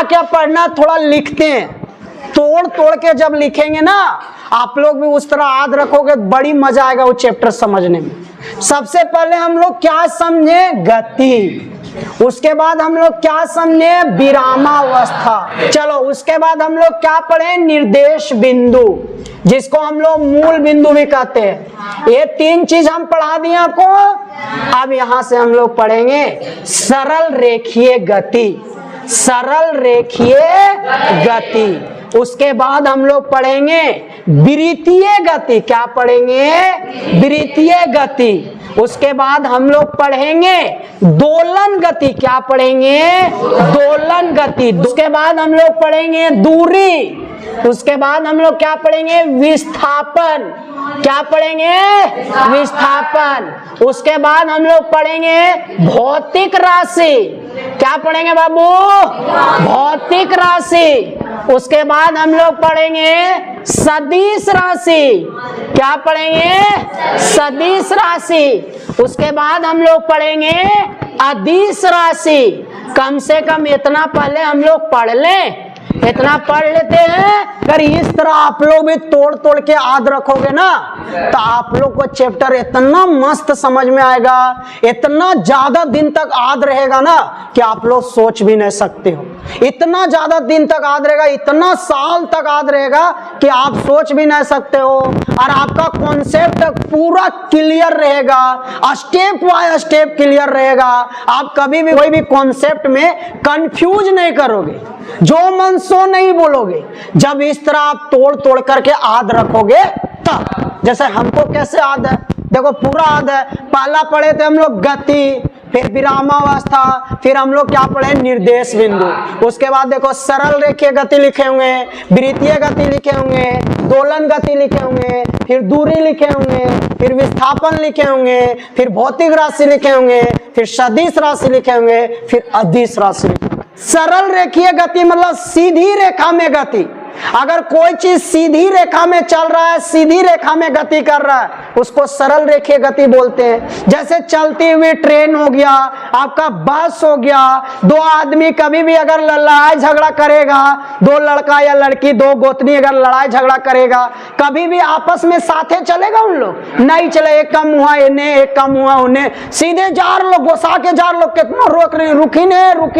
क्या पढ़ना, थोड़ा लिखते हैं, तोड़ तोड़ के जब लिखेंगे ना आप लोग भी उस तरह याद रखोगे, बड़ी मजा आएगा वो चैप्टर समझने में। सबसे पहले हम लोग क्या समझे, गति। उसके बाद हम लोग क्या समझे, विरामावस्था। चलो उसके बाद हम लोग क्या पढ़े, निर्देश बिंदु, जिसको हम लोग मूल बिंदु भी कहते हैं। ये तीन चीज हम पढ़ा दिए आपको। अब यहां से हम लोग पढ़ेंगे सरल रेखीय गति, सरल रेखीय गति। उसके बाद हम लोग पढ़ेंगे विरीतीय गति। क्या पढ़ेंगे, विरीतीय गति। उसके बाद हम लोग पढ़ेंगे दोलन गति। क्या पढ़ेंगे, दोलन गति। उसके बाद हम लोग पढ़ेंगे दूरी। उसके बाद हम लोग क्या पढ़ेंगे, विस्थापन। क्या पढ़ेंगे, विस्थापन। उसके बाद हम लोग पढ़ेंगे भौतिक राशि। क्या पढ़ेंगे बाबू, भौतिक राशि। उसके बाद हम लोग पढ़ेंगे सदिश राशि। क्या पढ़ेंगे, सदिश राशि। उसके बाद हम लोग पढ़ेंगे अदिश राशि। कम से कम इतना पहले हम लोग पढ़ लें, इतना पढ़ लेते हैं। अगर इस तरह आप लोग भी तोड़ तोड़ के याद रखोगे ना तो आप लोग को चैप्टर इतना मस्त समझ में आएगा, इतना ज्यादा दिन तक याद रहेगा ना कि आप लोग सोच भी नहीं सकते हो। इतना ज्यादा दिन तक याद रहेगा, इतना साल तक याद रहेगा कि आप सोच भी नहीं सकते हो। और आपका कॉन्सेप्ट पूरा क्लियर रहेगा, स्टेप बाय स्टेप क्लियर रहेगा। आप कभी भी कोई भी कॉन्सेप्ट में कंफ्यूज नहीं करोगे, जो मन सो नहीं बोलोगे। जब इस तरह आप तोड़ तोड़ करके याद रखोगे तब। जैसे हमको कैसे याद है, देखो पूरा याद है। पहला पढ़े थे हम लोग गति, फिर विरामावस्था, फिर हम लोग क्या पढ़े, निर्देश बिंदु। उसके बाद देखो सरल रेखीय गति लिखे होंगे, विरीतीय गति लिखे होंगे, दोलन गति लिखे होंगे, फिर दूरी लिखे होंगे, फिर विस्थापन लिखे होंगे, फिर भौतिक राशि लिखे होंगे, फिर सदिश राशि लिखे होंगे, फिर अदिश राशि लिखे होंगे। सरल रेखीय गति मतलब सीधी रेखा में गति। अगर कोई चीज सीधी रेखा में चल रहा है, सीधी रेखा में गति कर रहा है, उसको सरल रेखीय गति बोलते हैं। जैसे चलती हुई ट्रेन हो गया, आपका बस हो गया। दो आदमी कभी भी अगर लड़ाई झगड़ा करेगा, दो लड़का या लड़की, दो गोतनी अगर लड़ाई झगड़ा करेगा, कभी भी आपस में साथे चलेगा उन लोग? नहीं चले। एक कम हुआ इन्हें, एक कम हुआ उन्हें, सीधे जार लोग घुसा के जार लोग कितना रोक रहे, रुकी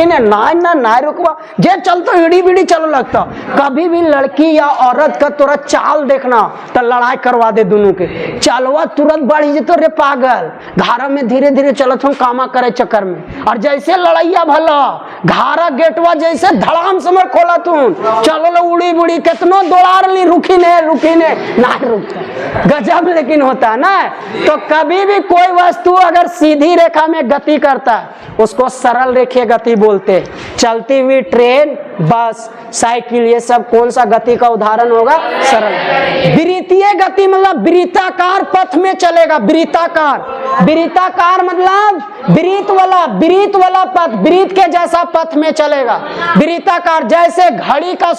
ने ना रुकवा, जे चलतो हिड़ी बिड़ी चलो लगता। कभी भी लड़की या औरत का तोरा चाल देखना तो लड़ाई करवा दे दोनों के। चलवा तुरंत बढ़ी जे तो रे पागल, घारा में धीरे धीरे चलत हूँ कामा करे चक्कर में। और जैसे लड़ाइया भला घारा गेटवा जैसे धड़ाम से मर खोला तू, चलो लो उड़ी बुड़ी कितनो दौड़ा ली, रुकी ने ना रुकता। गजब लेकिन होता है ना। तो कभी भी कोई वस्तु अगर सीधी रेखा में गति करता है उसको सरल रेखीय गति बोलते। चलती हुई ट्रेन, बस, साइकिल, ये सब कौन सा गति का उदाहरण होगा? सरल। विरीतीय गति मतलब वृत्ताकार पथ में चलेगा। वृत्ताकार मतलब वृत्त वाला पथ, वृत्त के जैसा पथ में चलेगा। वृत्ताकार जैसे घड़ी का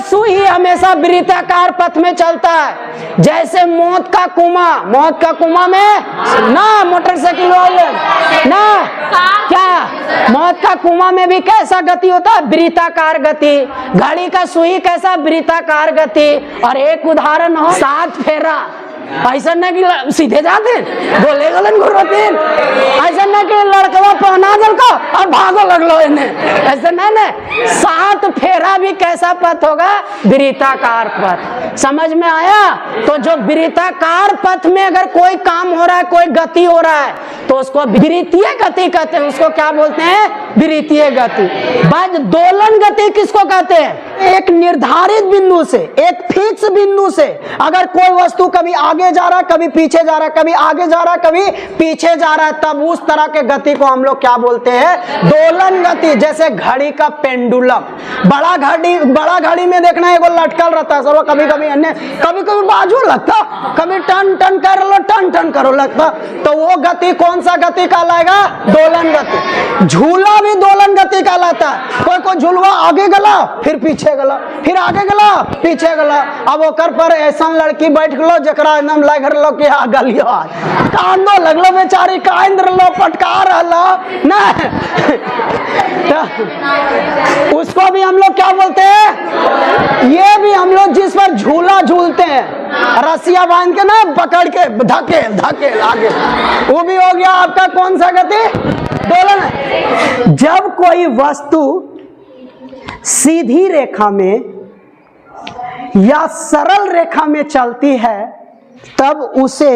सुई हमेशा वृत्ताकार पथ में चलता है। जैसे मौत का कुआं में ना मोटरसाइकिल वाले ना क्या, मौत का कुआं में भी कैसा गति होता है? वृत्ताकार गति। घड़ी का सुई कैसा? वृत्ताकार गति। और एक उदाहरण हो 7 फेरा। ऐसा न कि सीधे जाते गोले गलन घुरते, ऐसा न कि लड़कवा पहना दल को और भागो लगलो इन्हें, ऐसा न। 7 फेरा भी कैसा पथ होगा? वृत्ताकार पथ। समझ में आया? तो जो वृत्ताकार पथ में अगर कोई काम हो रहा है, कोई गति हो रहा है, तो उसको विरीतीय गति कहते हैं। उसको क्या बोलते हैं? विरीतीय गति। बाद दोलन गति किसको कहते हैं? एक निर्धारित बिंदु से, एक फिक्स बिंदु से अगर कोई वस्तु कभी आगे जा रहा है, कभी पीछे जा रहा है, कभी आगे जा रहा है, कभी पीछे जा रहा है, तब उस तरह के गति को हम लोग क्या बोलते हैं? दोलन गति। जैसे घड़ी का पेंडुलम, बड़ा घड़ी में देखना एगो लटकल रहता है, सब कभी कभी बाजू लगता, कभी टन टन करो लगता। तो वो गति कौन सा गति कहलाएगा? दोलन गति। झूला भी दोलन गति कहलाता है। कोई झूलवा आगे गला, फिर पीछे गला, फिर आगे गला, पीछे गला। अब ओकर पर ऐसा लड़की बैठ गलो जकरा एकदम लग रहा कि हाँ गलियो कांदो लगलो, बेचारी कांद रहो, पटका रहो ना। उस भी हम लोग क्या बोलते हैं? ये भी हम लोग जिस पर झूला झूलते हैं, रस्सियां बांध के ना पकड़ के धकेल धकेल आगे, वो भी हो गया आपका कौन सा गति? दोलन। जब कोई वस्तु सीधी रेखा में या सरल रेखा में चलती है तब उसे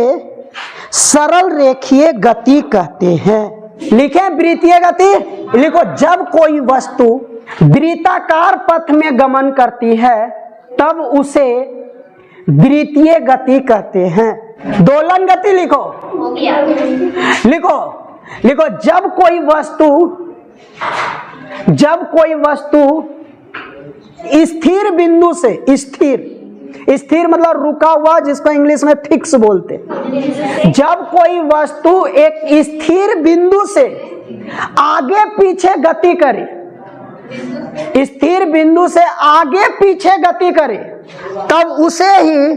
सरल रेखीय गति कहते हैं। लिखें वृत्तीय गति, लिखो जब कोई वस्तु वृत्ताकार पथ में गमन करती है तब उसे वृत्तीय गति कहते हैं। दोलन गति लिखो, लिखो लिखो जब कोई वस्तु स्थिर बिंदु से, स्थिर मतलब रुका हुआ, जिसको इंग्लिश में फिक्स बोलते। जब कोई वस्तु एक स्थिर बिंदु से आगे पीछे गति करे, स्थिर बिंदु से आगे पीछे गति करे तब उसे ही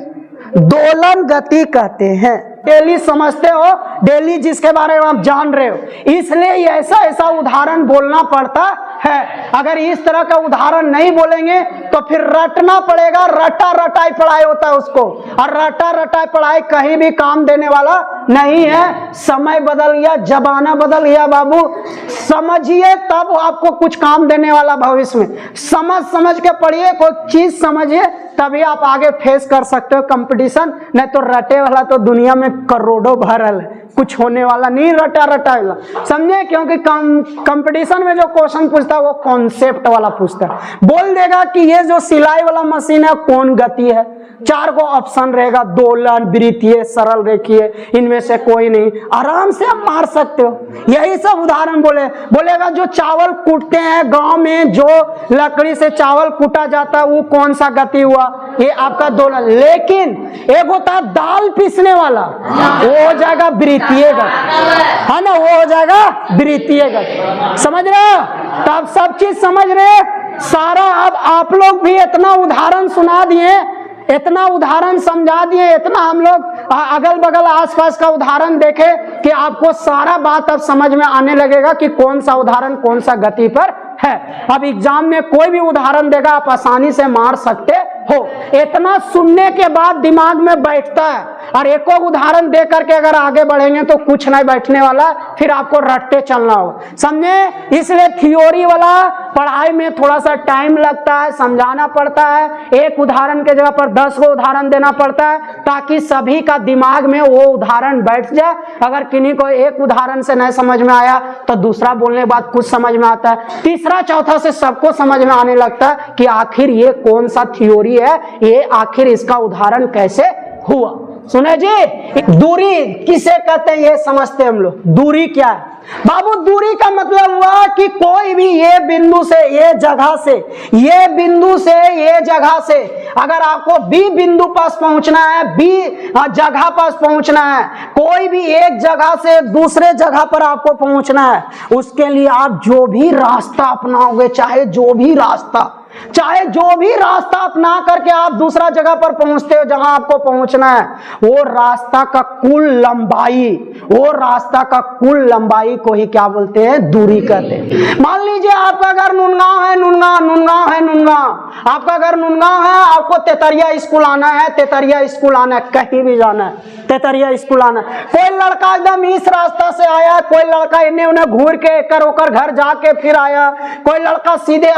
दोलन गति कहते हैं। डेली समझते हो, डेली जिसके बारे में आप जान रहे हो, इसलिए ऐसा ऐसा उदाहरण बोलना पड़ता है। अगर इस तरह का उदाहरण नहीं बोलेंगे तो फिर रटना पड़ेगा। रटा रटाई पढ़ाई होता है उसको, और रटा रटाई पढ़ाई कहीं भी काम देने वाला नहीं है। समय बदल गया, जमाना बदल गया बाबू, समझिए तब आपको कुछ काम देने वाला भविष्य में। समझ के पढ़िए, कोई चीज समझिए तभी आप आगे फेस कर सकते हो कंपटीशन। नहीं तो रटे वाला तो दुनिया में करोड़ों भरल है, कुछ होने वाला नहीं रटा वाला, समझे? क्योंकि कंपटीशन में जो क्वेश्चन पूछता है वो कॉन्सेप्ट वाला पूछता है। बोल देगा कि ये जो सिलाई वाला मशीन है कौन गति है, 4 को ऑप्शन रहेगा, दोलन, वृत्तीय, सरल रेखीय, इनमें से कोई नहीं। आराम से आप मार सकते हो। यही सब उदाहरण बोलेगा जो चावल कूटते हैं गांव में, जो लकड़ी से चावल कूटा जाता है वो कौन सा गति हुआ, ये आपका दोलन। लेकिन एक होता है दाल पीसने वाला, वो हो जाएगा वृत्तीय गति, है ना, वो हो जाएगा वृत्तीय गति। समझ रहे हो? तब सब चीज समझ रहे सारा। अब आप लोग भी इतना उदाहरण सुना दिए, इतना उदाहरण समझा दिए, इतना हम लोग अगल बगल आसपास का उदाहरण देखे कि आपको सारा बात अब समझ में आने लगेगा कि कौन सा उदाहरण कौन सा गति पर है। अब एग्जाम में कोई भी उदाहरण देगा आप आसानी से मार सकते हो। इतना सुनने के बाद दिमाग में बैठता है, और एक उदाहरण दे करके अगर आगे बढ़ेंगे तो कुछ नहीं बैठने वाला, फिर आपको रटते चलना हो, समझे? इसलिए थ्योरी वाला पढ़ाई में थोड़ा सा टाइम लगता है, समझाना पड़ता है। एक उदाहरण के जगह पर 10 को उदाहरण देना पड़ता है ताकि सभी का दिमाग में वो उदाहरण बैठ जाए। अगर किन्हीं को एक उदाहरण से नहीं समझ में आया तो दूसरा बोलने के बाद कुछ समझ में आता है, तीसरा चौथा से सबको समझ में आने लगता है कि आखिर ये कौन सा थ्योरी है, ये आखिर इसका उदाहरण कैसे हुआ। सुने जी, दूरी किसे कहते हैं ये समझते हम लोग। दूरी क्या है बाबू? दूरी का मतलब हुआ कि कोई भी ये बिंदु से ये जगह से, ये बिंदु से ये जगह से अगर आपको बी बिंदु पास पहुंचना है, बी जगह पास पहुंचना है, कोई भी एक जगह से दूसरे जगह पर आपको पहुंचना है, उसके लिए आप जो भी रास्ता अपनाओगे, चाहे जो भी रास्ता अपना करके आप दूसरा जगह पर पहुंचते हो जहां आपको पहुंचना है, वो रास्ता का कुल लंबाई को ही क्या बोलते हैं? दूरी कहते हैं। मान लीजिए आपका घर नुनगांव है, नुनगांव आपका घर नुनगांव है, आपको तेतरिया स्कूल आना है, कहीं भी जाना है, तेतरिया स्कूल आना है। कोई लड़का एकदम इस रास्ता से आया, कोई लड़का इन्हें उन्हें घूर के एकर ओकर घर जाके फिर आया, कोई लड़का सीधे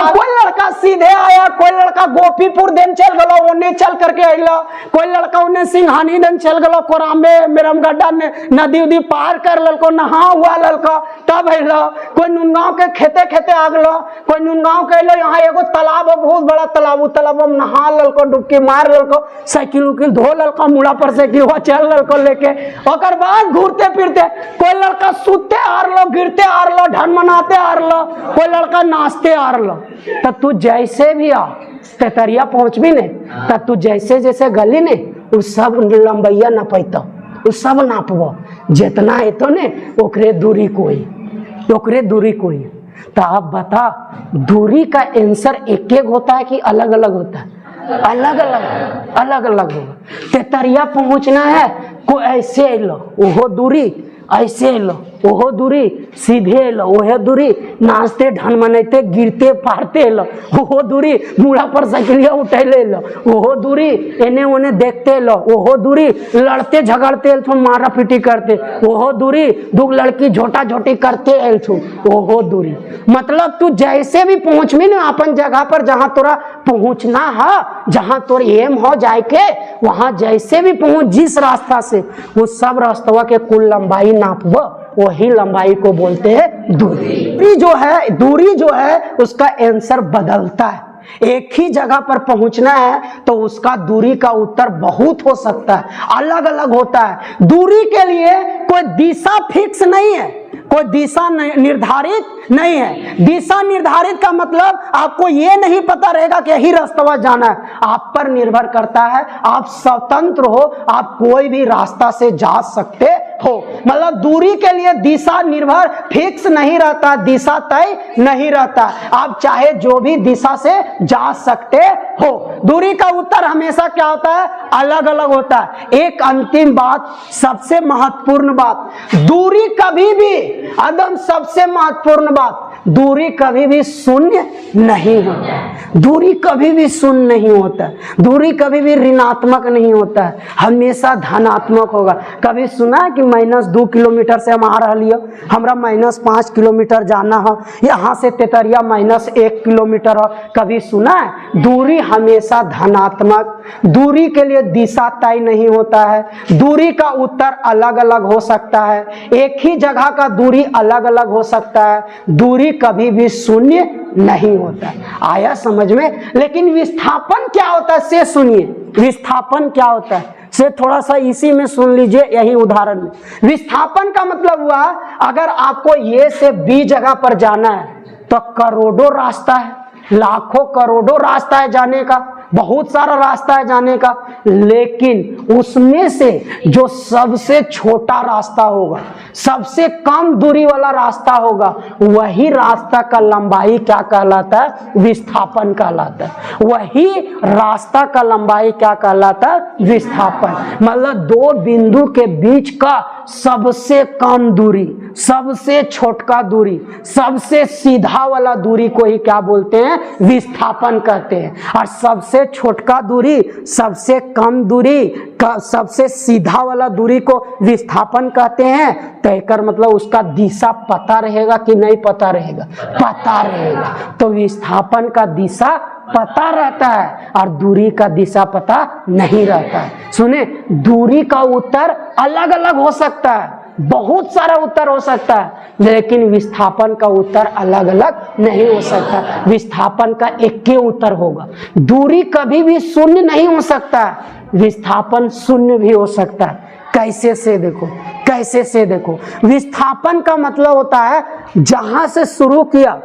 आया, कोई लड़का गोपीपुर दिन चल गलो, उन्हें चल करके आइला, कोई लड़का उन्हें सिंघानी दिन चल गलो, कोराम्बे मेरमगड्ढा नदी उदी पार कर ललको, नहा हुआ ललका तब आइला, कोई नुनगांव के खेते आ गलो, कोई नुनगांव के अइलो, यहाँ एगो तालाब है, बहुत बड़ा तालाब में नहा ललको, डुबकी मार ललको, साइकिल उकिल धो ललको, मुड़ा पर साइकिल चल ललको लेके, और बाद घूरते फिरते कोई लड़का सूते आरलो, गिरते आरलो, ढनमनाते आरलो, कोई लड़का नाचते आरलो। तब तू जैसे भी आ तेतरिया पहुंच भी ने, तब तू जैसे जैसे गली ने उ सब लंबैया नपैतो, उ सब नापबो, जितना है तो ने ओकरे दूरी कोई। तो आप बता, दूरी का आंसर एक होता है कि अलग अलग होता है? अलग अलग होगा। तेतरिया पहुंचना है, को ऐसे अलो, वो दूरी ऐसे लो ओहो दूरी, सीधे लो ओहे दूरी, नाचते ढन मनते गिरते पारते लो ओहो दूरी, बूढ़ा पर साइकिलिया उठैले लो ओहो दूरी, एने ओने देखते लो ओहो दूरी, लड़ते झगड़ते तो मारा पीटी करते ओहो दूरी, दो लड़की झोटा झोटी करते एलछू ओहो दूरी। मतलब तू जैसे भी पहुंच में ना अपन जगह पर जहां तोरा पहुंचना है, जहां तोर एम हो जाए के, वहां जैसे भी पहुंच जिस रास्ता से, वो सब रास्तवा के कुल लंबाई नापब, वही लंबाई को बोलते हैं दूरी। दूरी जो है उसका आंसर बदलता है। एक ही जगह पर पहुंचना है तो उसका दूरी का उत्तर बहुत हो सकता है, अलग अलग होता है। दूरी के लिए कोई दिशा फिक्स नहीं है, कोई दिशा निर्धारित नहीं है। दिशा निर्धारित का मतलब आपको ये नहीं पता रहेगा कि यही रास्ता जाना है, आप पर निर्भर करता है। आप स्वतंत्र हो, आप कोई भी रास्ता से जा सकते हो। मतलब दूरी के लिए दिशा निर्भर फिक्स नहीं रहता, दिशा तय नहीं रहता, आप चाहे जो भी दिशा से जा सकते हो। दूरी का उत्तर हमेशा क्या होता है? अलग अलग होता है। एक अंतिम बात, सबसे महत्वपूर्ण बात, दूरी कभी भी एकदम सबसे महत्वपूर्ण बात, दूरी कभी भी शून्य नहीं होता। दूरी कभी भी शून्य नहीं होता, दूरी कभी भी ऋणात्मक नहीं होता है, हमेशा धनात्मक होगा। कभी सुना है कि -2 किलोमीटर से हम आ रही हो, हमरा -5 किलोमीटर जाना हो, यहाँ से तेतरिया -1 किलोमीटर हो, कभी सुना है? दूरी हमेशा धनात्मक, दूरी के लिए दिशा तय नहीं होता है, दूरी का उत्तर अलग अलग हो सकता है, एक ही जगह का दूरी अलग अलग हो सकता है, दूरी कभी भी शून्य नहीं होता। आया समझ में? लेकिन विस्थापन क्या होता है से सुनिए, विस्थापन क्या होता है से थोड़ा सा इसी में सुन लीजिए, यही उदाहरण में। विस्थापन का मतलब हुआ, अगर आपको ये से बी जगह पर जाना है तो करोड़ों रास्ता है, लाखों करोड़ों रास्ता है जाने का, बहुत सारा रास्ता है जाने का, लेकिन उसमें से जो सबसे छोटा रास्ता होगा, सबसे कम दूरी वाला रास्ता होगा, वही रास्ता का लंबाई क्या कहलाता है? विस्थापन कहलाता है। वही रास्ता का लंबाई क्या कहलाता है? विस्थापन। मतलब दो बिंदु के बीच का सबसे कम दूरी, सबसे छोटका दूरी, सबसे सीधा वाला दूरी को ही क्या बोलते हैं? विस्थापन कहते हैं। और सबसे छोटका दूरी, सबसे कम दूरी का, सबसे सीधा वाला दूरी को विस्थापन कहते हैं। तो एकर मतलब उसका दिशा पता रहेगा कि नहीं पता रहेगा? पता रहेगा। तो विस्थापन का दिशा पता रहता है और दूरी का दिशा पता नहीं रहता है। सुने, दूरी का उत्तर अलग अलग हो सकता है, बहुत सारा उत्तर हो सकता है, लेकिन विस्थापन का उत्तर अलग अलग नहीं हो सकता। विस्थापन का एक ही उत्तर होगा। दूरी कभी भी शून्य नहीं हो सकता, विस्थापन शून्य भी हो सकता है। कैसे से देखो, कैसे से देखो, विस्थापन का मतलब होता है जहां से शुरू किया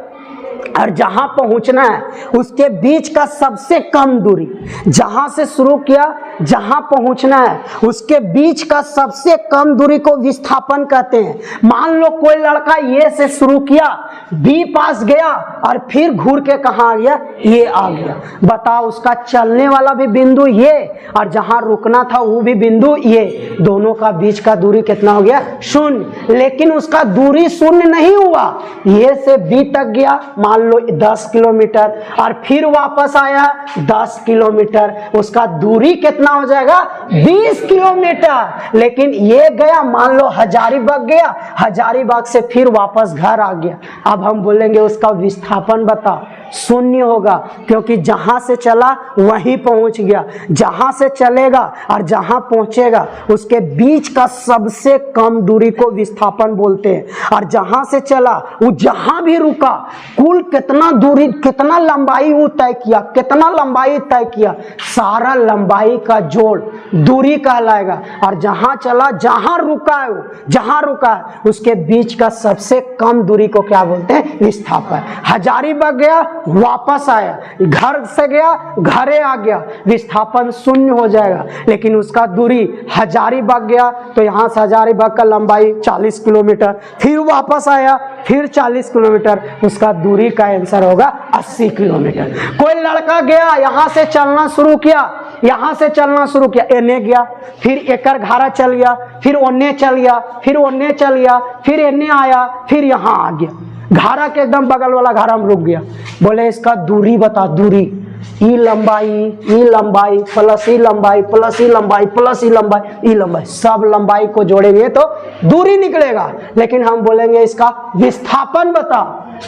और जहां पहुंचना है उसके बीच का सबसे कम दूरी, जहां से शुरू किया जहां पहुंचना है उसके बीच का सबसे कम दूरी को विस्थापन कहते हैं। मान लो कोई लड़का ये से शुरू किया, बी पास गया और फिर घूर के कहां आ गया? ये आ गया। बताओ, उसका चलने वाला भी बिंदु ये और जहां रुकना था वो भी बिंदु ये, दोनों का बीच का दूरी कितना हो गया? शून्य। लेकिन उसका दूरी शून्य नहीं हुआ, ये से बी तक गया मान लो 10 किलोमीटर और फिर वापस आया 10 किलोमीटर, उसका दूरी कितना हो जाएगा? 20 किलोमीटर। लेकिन ये गया मान लो हजारीबाग गया, हजारीबाग से फिर वापस घर आ गया। अब हम बोलेंगे उसका विस्थापन बताओ, शून्य होगा, क्योंकि जहां से चला वहीं पहुंच गया। जहां से चलेगा और जहां पहुंचेगा उसके बीच का सबसे कम दूरी को विस्थापन बोलते हैं। और जहां से चला वो जहां भी रुका, कुल कितना दूरी, कितना लंबाई वो तय किया, कितना लंबाई तय किया, सारा लंबाई का जोड़ दूरी कहलाएगा। और जहां चला, जहां रुका है वो, जहां रुका है उसके बीच का सबसे कम दूरी को क्या बोलते हैं? विस्थापन। हजारीबाग गया, वापस आया, घर से गया घरे आ गया, विस्थापन शून्य हो जाएगा। लेकिन उसका दूरी, हजारीबाग गया तो यहाँ से हजारीबाग का लंबाई 40 किलोमीटर, फिर वापस आया फिर 40 किलोमीटर, उसका दूरी का आंसर होगा 80 किलोमीटर। कोई लड़का गया, यहाँ से चलना शुरू किया, यहां से चलना शुरू किया, एने गया, फिर एकर घारा चल गया, फिर ओने चल गया, फिर ओने चल गया, फिर एने आया, फिर यहां आ गया। घारा के एकदम बगल वाला घारा में रुक गया। बोले इसका दूरी बता, दूरी, ई लंबाई प्लस ई लंबाई प्लस ई लंबाई प्लस ई लंबाई, ई लंबाई, सब लंबाई को जोड़ेंगे तो दूरी निकलेगा। लेकिन हम बोलेंगे इसका विस्थापन बता,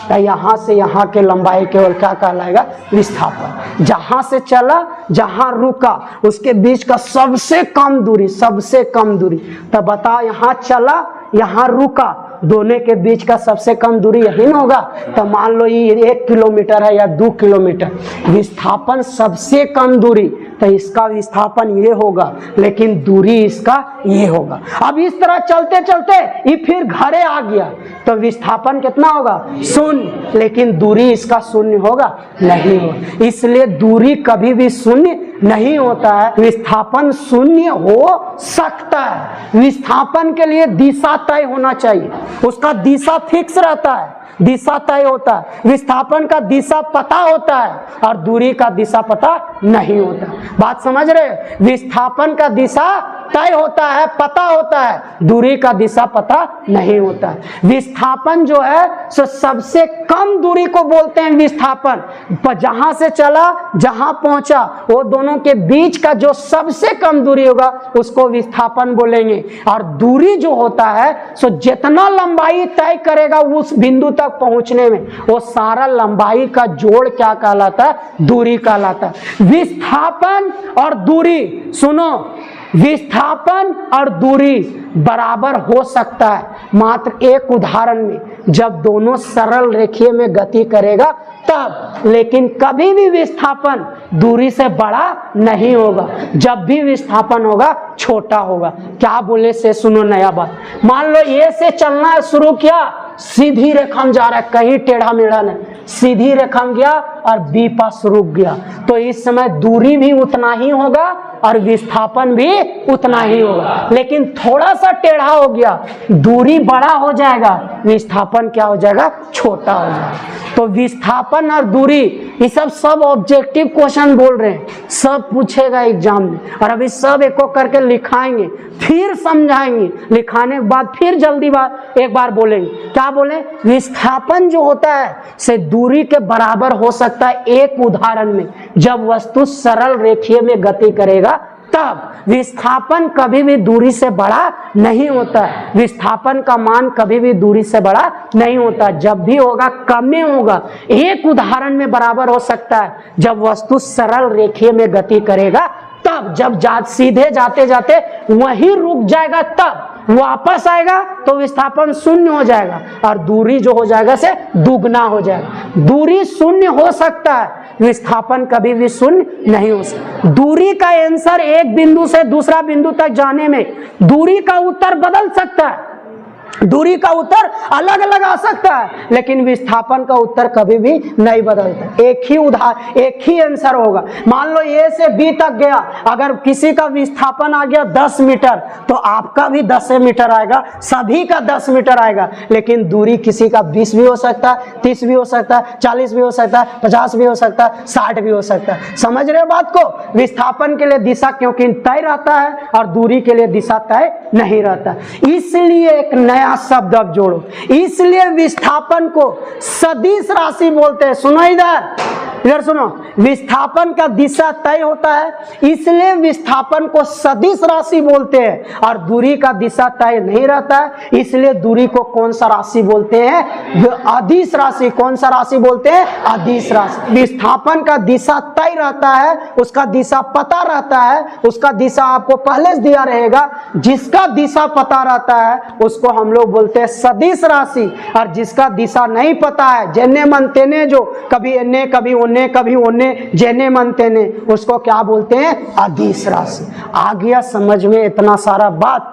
तो यहां से यहां के लंबाई केवल क्या कहलाएगा? विस्थापन। जहां से चला, जहां रुका, उसके बीच का सबसे कम दूरी, सबसे कम दूरी। तो बता, यहां चला, यहां रुका, दोनों के बीच का सबसे कम दूरी यही न होगा। तो मान लो ये 1 किलोमीटर है या 2 किलोमीटर, विस्थापन सबसे कम दूरी, तो इसका विस्थापन ये होगा, लेकिन दूरी इसका ये होगा। अब इस तरह चलते चलते ये फिर घरे आ गया, तो विस्थापन कितना होगा? 0, लेकिन दूरी इसका 0 होगा? नहीं होगा। इसलिए दूरी कभी भी 0 नहीं होता है, विस्थापन 0 हो सकता है। विस्थापन के लिए दिशा तय होना चाहिए, उसका दिशा फिक्स रहता है, दिशा तय होता है। विस्थापन का दिशा पता होता है और दूरी का दिशा पता नहीं होता। बात समझ रहे? विस्थापन का दिशा तय होता है, पता होता है, दूरी का दिशा पता नहीं होता है। विस्थापन जो है सो सबसे कम दूरी को बोलते हैं विस्थापन। जहां से चला, जहां पहुंचा, वो दोनों के बीच का जो सबसे कम दूरी होगा उसको विस्थापन बोलेंगे। और दूरी जो होता है सो जितना लंबाई तय करेगा उस बिंदु तक पहुंचने में, वो सारा लंबाई का जोड़ क्या कहलाता है? दूरी कहलाता है। विस्थापन और दूरी, सुनो, विस्थापन और दूरी बराबर हो सकता है मात्र एक उदाहरण में, जब दोनों सरल रेखीय में गति करेगा तब। लेकिन कभी भी विस्थापन दूरी से बड़ा नहीं होगा, जब भी विस्थापन होगा छोटा होगा। क्या बोले से सुनो नया बात। मान लो ए से चलना शुरू किया, सीधी रेखा में जा रहा है, कहीं टेढ़ा मेढ़ा नहीं, सीधी रेखा में गया और बी पास रुक गया, तो इस समय दूरी भी उतना ही होगा और विस्थापन भी उतना ही होगा। लेकिन थोड़ा सा टेढ़ा हो गया, दूरी बड़ा हो जाएगा, विस्थापन क्या हो जाएगा? छोटा हो जाएगा। तो विस्थापन और दूरी ये सब ऑब्जेक्टिव क्वेश्चन बोल रहे हैं, सब पूछेगा एग्जाम में। और अभी सब एक करके लिखाएंगे, फिर समझाएंगे, लिखाने के बाद फिर जल्दी बात एक बार बोलेंगे। क्या बोले? विस्थापन जो होता है से दूरी के बराबर हो सकता है एक उदाहरण में, जब वस्तु सरल रेखीय में गति करेगा तब। विस्थापन कभी भी दूरी से बड़ा नहीं होता है, विस्थापन का मान कभी भी दूरी से बड़ा नहीं होता, जब भी होगा कम में होगा। एक उदाहरण में बराबर हो सकता है, जब वस्तु सरल रेखीय में गति करेगा तब। जब सीधे जाते जाते वहीं रुक जाएगा तब, वापस आएगा तो विस्थापन 0 हो जाएगा और दूरी जो हो जाएगा से दुगना हो जाएगा। दूरी 0 हो सकता है, विस्थापन कभी भी 0 नहीं हो सकता। दूरी का आंसर एक बिंदु से दूसरा बिंदु तक जाने में दूरी का उत्तर बदल सकता है, दूरी का उत्तर अलग अलग आ सकता है, लेकिन विस्थापन का उत्तर कभी भी नहीं बदलता। एक ही आंसर होगा। मान लो ए से बी तक गया, अगर किसी का विस्थापन आ गया 10 मीटर तो आपका भी 10 मीटर आएगा, सभी का 10 मीटर आएगा। लेकिन दूरी किसी का 20 भी हो सकता है, 30 भी हो सकता है, 40 भी हो सकता है, 50 भी हो सकता है, 60 भी हो सकता है। समझ रहे हो बात को? विस्थापन के लिए दिशा क्योंकि तय रहता है और दूरी के लिए दिशा तय नहीं रहता, इसलिए एक नया शब्द अब जोड़ो। इसलिए विस्थापन को सदिश राशि बोलते हैं। सुनो इधर सुनो, विस्थापन का दिशा तय होता है, इसलिए विस्थापन को सदिश राशि बोलते हैं। और दूरी का दिशा तय नहीं रहता है, इसलिए दूरी को कौन सा राशि बोलते हैं? अदिश राशि। कौन सा राशि बोलते हैं? अदिश राशि। विस्थापन का दिशा तय रहता है, उसका दिशा पता रहता है, उसका दिशा आपको पहले से दिया रहेगा। जिसका दिशा पता रहता है उसको हम लोग बोलते हैं सदिश राशि, और जिसका दिशा नहीं पता है, जेने मन तेने, जो कभी एने कभी ओने कभी ओने, जेने मन तेने, उसको क्या बोलते हैं? अदिश राशि। आ गया समझ में इतना सारा बात?